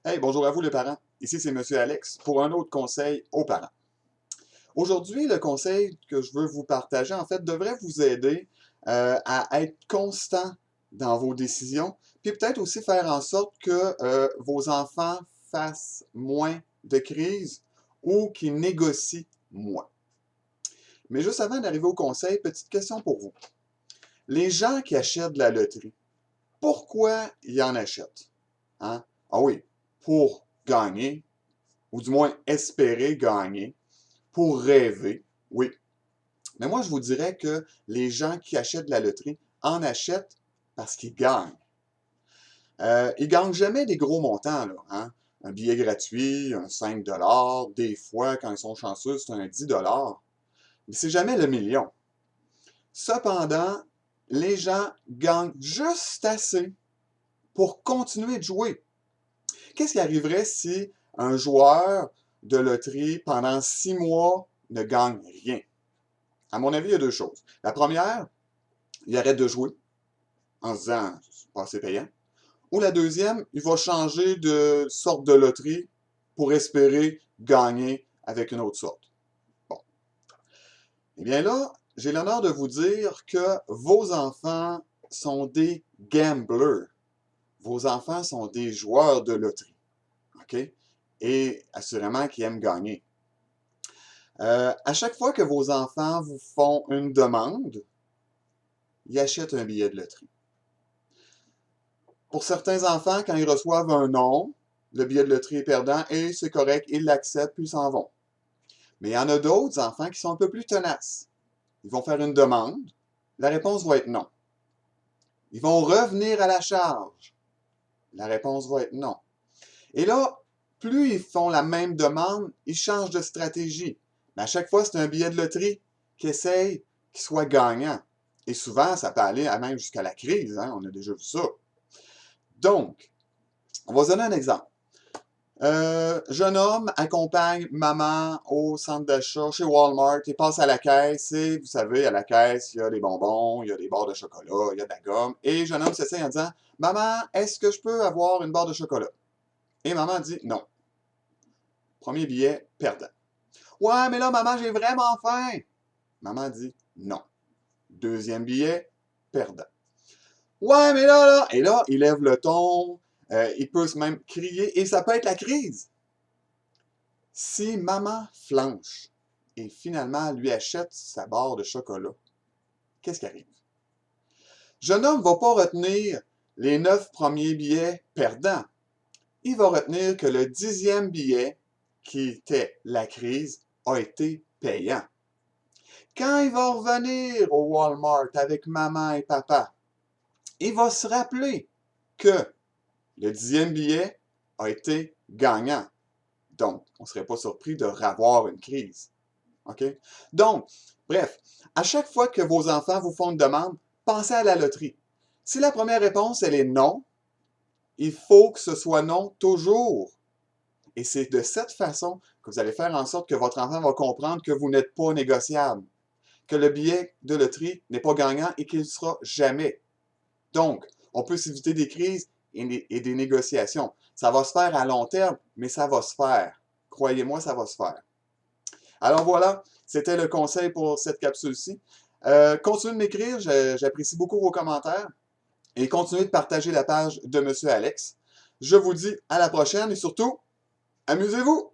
Hey, bonjour à vous les parents. Ici c'est Monsieur Alex pour un autre conseil aux parents. Aujourd'hui, le conseil que je veux vous partager, en fait, devrait vous aider à être constant dans vos décisions, puis peut-être aussi faire en sorte que vos enfants fassent moins de crises ou qu'ils négocient moins. Mais juste avant d'arriver au conseil, petite question pour vous. Les gens qui achètent de la loterie, pourquoi ils en achètent? Hein? Ah oui, pour gagner, ou du moins espérer gagner, pour rêver, oui. Mais moi, je vous dirais que les gens qui achètent de la loterie en achètent parce qu'ils gagnent. Ils gagnent jamais des gros montants, là, hein? Un billet gratuit, un 5 des fois, quand ils sont chanceux, c'est un 10 mais c'est jamais le million. Cependant, les gens gagnent juste assez pour continuer de jouer. Qu'est-ce qui arriverait si un joueur de loterie, pendant 6 mois, ne gagne rien? À mon avis, il y a deux choses. La première, il arrête de jouer en se disant c'est pas assez payant. Ou la deuxième, il va changer de sorte de loterie pour espérer gagner avec une autre sorte. Bon. Eh bien là, j'ai l'honneur de vous dire que vos enfants sont des gamblers. Vos enfants sont des joueurs de loterie. OK? Et assurément qui aiment gagner. À chaque fois que vos enfants vous font une demande, ils achètent un billet de loterie. Pour certains enfants, quand ils reçoivent un non, le billet de loterie est perdant et c'est correct, ils l'acceptent puis ils s'en vont. Mais il y en a d'autres enfants qui sont un peu plus tenaces. Ils vont faire une demande, la réponse va être non. Ils vont revenir à la charge, la réponse va être non. Et là, plus ils font la même demande, ils changent de stratégie. Mais à chaque fois, c'est un billet de loterie qui essaye qu'il soit gagnant. Et souvent, ça peut aller même jusqu'à la crise, hein? On a déjà vu ça. Donc, on va se donner un exemple. Jeune homme accompagne maman au centre d'achat chez Walmart et passe à la caisse et vous savez, à la caisse, il y a des bonbons, il y a des barres de chocolat, il y a de la gomme. Et jeune homme s'essaye en disant, maman, est-ce que je peux avoir une barre de chocolat? Et maman dit non. Premier billet, perdant. Ouais, mais là, maman, j'ai vraiment faim. Maman dit non. Deuxième billet, perdant. Ouais, mais là, et là, il lève le ton, il peut même crier, et ça peut être la crise. Si maman flanche et finalement lui achète sa barre de chocolat, qu'est-ce qui arrive? Jeune homme ne va pas retenir les 9 premiers billets perdants. Il va retenir que le 10e billet, qui était la crise, a été payant. Quand il va revenir au Walmart avec maman et papa, il va se rappeler que le 10e billet a été gagnant. Donc, on ne serait pas surpris de revoir une crise. OK? Donc, bref, à chaque fois que vos enfants vous font une demande, pensez à la loterie. Si la première réponse, elle est non, il faut que ce soit non toujours. Et c'est de cette façon que vous allez faire en sorte que votre enfant va comprendre que vous n'êtes pas négociable, que le billet de loterie n'est pas gagnant et qu'il ne sera jamais. Donc, on peut s'éviter des crises et des négociations. Ça va se faire à long terme, mais ça va se faire. Croyez-moi, ça va se faire. Alors voilà, c'était le conseil pour cette capsule-ci. Continuez de m'écrire, j'apprécie beaucoup vos commentaires. Et continuez de partager la page de Monsieur Alex. Je vous dis à la prochaine et surtout, amusez-vous!